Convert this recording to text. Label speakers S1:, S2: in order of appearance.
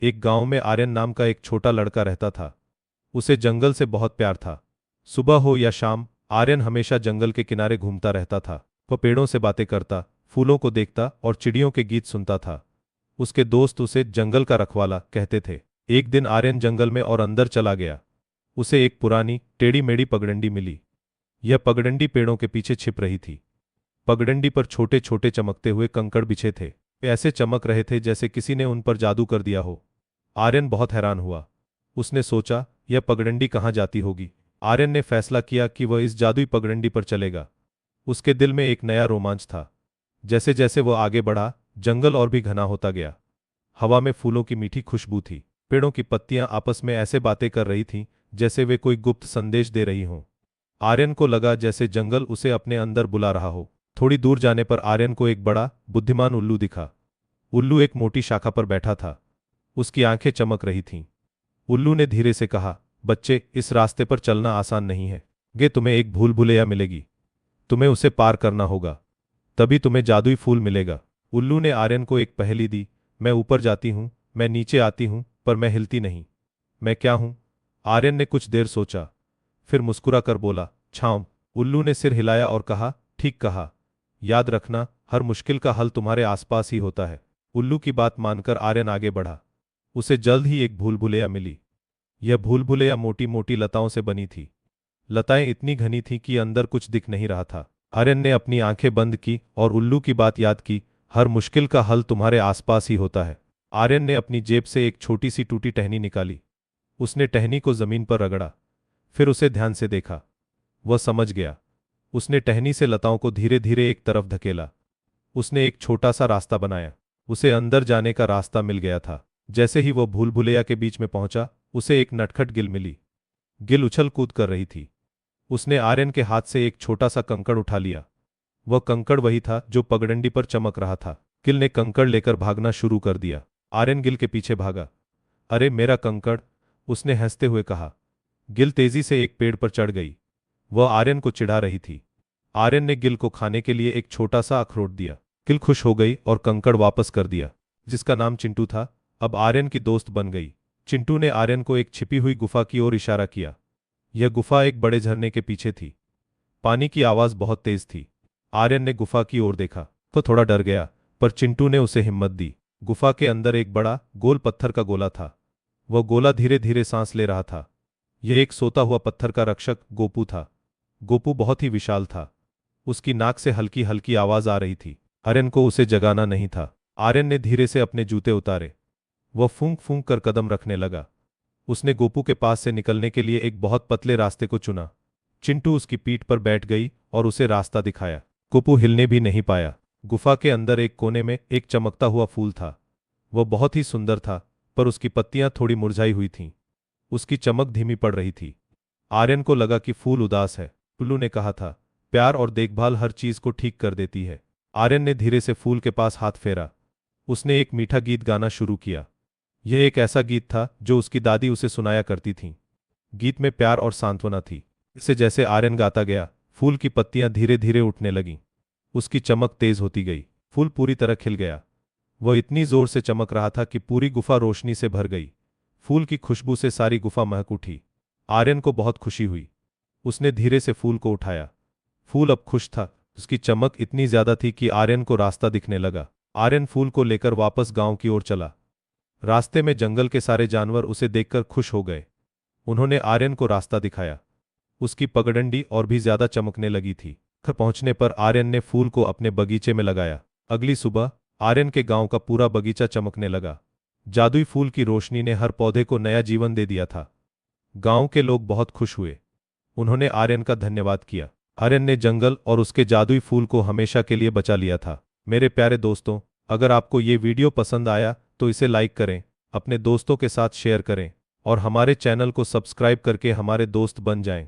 S1: एक गांव में आर्यन नाम का एक छोटा लड़का रहता था। उसे जंगल से बहुत प्यार था। सुबह हो या शाम आर्यन हमेशा जंगल के किनारे घूमता रहता था। वह पेड़ों से बातें करता, फूलों को देखता और चिड़ियों के गीत सुनता था। उसके दोस्त उसे जंगल का रखवाला कहते थे। एक दिन आर्यन जंगल में और अंदर चला गया। उसे एक पुरानी टेढ़ी मेढ़ी पगडंडी मिली। यह पगडंडी पेड़ों के पीछे छिप रही थी। पगडंडी पर छोटे छोटे चमकते हुए कंकड़ बिछे थे। वे ऐसे चमक रहे थे जैसे किसी ने उन पर जादू कर दिया हो। आर्यन बहुत हैरान हुआ। उसने सोचा, यह पगडंडी कहाँ जाती होगी। आर्यन ने फैसला किया कि वह इस जादुई पगडंडी पर चलेगा। उसके दिल में एक नया रोमांच था। जैसे जैसे वह आगे बढ़ा, जंगल और भी घना होता गया। हवा में फूलों की मीठी खुशबू थी। पेड़ों की पत्तियां आपस में ऐसे बातें कर रही थीं जैसे वे कोई गुप्त संदेश दे रही हों। आर्यन को लगा जैसे जंगल उसे अपने अंदर बुला रहा हो। थोड़ी दूर जाने पर आर्यन को एक बड़ा बुद्धिमान उल्लू दिखा। उल्लू एक मोटी शाखा पर बैठा था। उसकी आंखें चमक रही थीं। उल्लू ने धीरे से कहा, बच्चे, इस रास्ते पर चलना आसान नहीं है। गे तुम्हें एक भूल भुलैया मिलेगी। तुम्हें उसे पार करना होगा, तभी तुम्हें जादुई फूल मिलेगा। उल्लू ने आर्यन को एक पहेली दी। मैं ऊपर जाती हूँ, मैं नीचे आती हूँ, पर मैं हिलती नहीं। मैं क्या हूँ? आर्यन ने कुछ देर सोचा, फिर मुस्कुरा कर बोला, छांव। उल्लू ने सिर हिलाया और कहा, ठीक कहा। याद रखना, हर मुश्किल का हल तुम्हारे आसपास ही होता है। उल्लू की बात मानकर आर्यन आगे बढ़ा। उसे जल्द ही एक भूल भुलैया मिली। यह भूल भुलैया मोटी मोटी लताओं से बनी थी। लताएं इतनी घनी थीं कि अंदर कुछ दिख नहीं रहा था। आर्यन ने अपनी आंखें बंद की और उल्लू की बात याद की, हर मुश्किल का हल तुम्हारे आसपास ही होता है। आर्यन ने अपनी जेब से एक छोटी सी टूटी टहनी निकाली। उसने टहनी को जमीन पर रगड़ा, फिर उसे ध्यान से देखा। वह समझ गया। उसने टहनी से लताओं को धीरे धीरे एक तरफ धकेला। उसने एक छोटा सा रास्ता बनाया। उसे अंदर जाने का रास्ता मिल गया था। जैसे ही वह भूल भुलैया के बीच में पहुंचा, उसे एक नटखट गिल मिली। गिल उछल कूद कर रही थी। उसने आर्यन के हाथ से एक छोटा सा कंकड़ उठा लिया। वह कंकड़ वही था जो पगडंडी पर चमक रहा था। गिल ने कंकड़ लेकर भागना शुरू कर दिया। आर्यन गिल के पीछे भागा। अरे मेरा कंकड़, उसने हंसते हुए कहा। गिल तेजी से एक पेड़ पर चढ़ गई। वह आर्यन को चिढ़ा रही थी। आर्यन ने गिल को खाने के लिए एक छोटा सा अखरोट दिया। गिल खुश हो गई और कंकड़ वापस कर दिया। जिसका नाम चिंटू था, अब आर्यन की दोस्त बन गई। चिंटू ने आर्यन को एक छिपी हुई गुफा की ओर इशारा किया। यह गुफा एक बड़े झरने के पीछे थी। पानी की आवाज बहुत तेज थी। आर्यन ने गुफा की ओर देखा तो थोड़ा डर गया, पर चिंटू ने उसे हिम्मत दी। गुफा के अंदर एक बड़ा गोल पत्थर का गोला था। वह गोला धीरे धीरे सांस ले रहा था। यह एक सोता हुआ पत्थर का रक्षक गोपू था। गोपू बहुत ही विशाल था। उसकी नाक से हल्की हल्की आवाज आ रही थी। आर्यन को उसे जगाना नहीं था। आर्यन ने धीरे से अपने जूते उतारे। वह फूंक फूंक कर कदम रखने लगा। उसने गोपू के पास से निकलने के लिए एक बहुत पतले रास्ते को चुना। चिंटू उसकी पीठ पर बैठ गई और उसे रास्ता दिखाया। गोपू हिलने भी नहीं पाया। गुफा के अंदर एक कोने में एक चमकता हुआ फूल था। वह बहुत ही सुंदर था, पर उसकी पत्तियां थोड़ी मुरझाई हुई थीं। उसकी चमक धीमी पड़ रही थी। आर्यन को लगा कि फूल उदास है। उल्लू ने कहा था, प्यार और देखभाल हर चीज को ठीक कर देती है। आर्यन ने धीरे से फूल के पास हाथ फेरा। उसने एक मीठा गीत गाना शुरू किया। यह एक ऐसा गीत था जो उसकी दादी उसे सुनाया करती थीं। गीत में प्यार और सांत्वना थी। इससे जैसे आर्यन गाता गया, फूल की पत्तियां धीरे धीरे उठने लगीं। उसकी चमक तेज होती गई। फूल पूरी तरह खिल गया। वह इतनी जोर से चमक रहा था कि पूरी गुफा रोशनी से भर गई। फूल की खुशबू से सारी गुफा महक उठी। आर्यन को बहुत खुशी हुई। उसने धीरे से फूल को उठाया। फूल अब खुश था। उसकी चमक इतनी ज्यादा थी कि आर्यन को रास्ता दिखने लगा। आर्यन फूल को लेकर वापस गांव की ओर चला। रास्ते में जंगल के सारे जानवर उसे देखकर खुश हो गए। उन्होंने आर्यन को रास्ता दिखाया। उसकी पगडंडी और भी ज्यादा चमकने लगी थी। घर पहुंचने पर आर्यन ने फूल को अपने बगीचे में लगाया। अगली सुबह आर्यन के गांव का पूरा बगीचा चमकने लगा। जादुई फूल की रोशनी ने हर पौधे को नया जीवन दे दिया था। गांव के लोग बहुत खुश हुए। उन्होंने आर्यन का धन्यवाद किया। आर्यन ने जंगल और उसके जादुई फूल को हमेशा के लिए बचा लिया था। मेरे प्यारे दोस्तों, अगर आपको ये वीडियो पसंद आया तो इसे लाइक करें, अपने दोस्तों के साथ शेयर करें और हमारे चैनल को सब्सक्राइब करके हमारे दोस्त बन जाएं।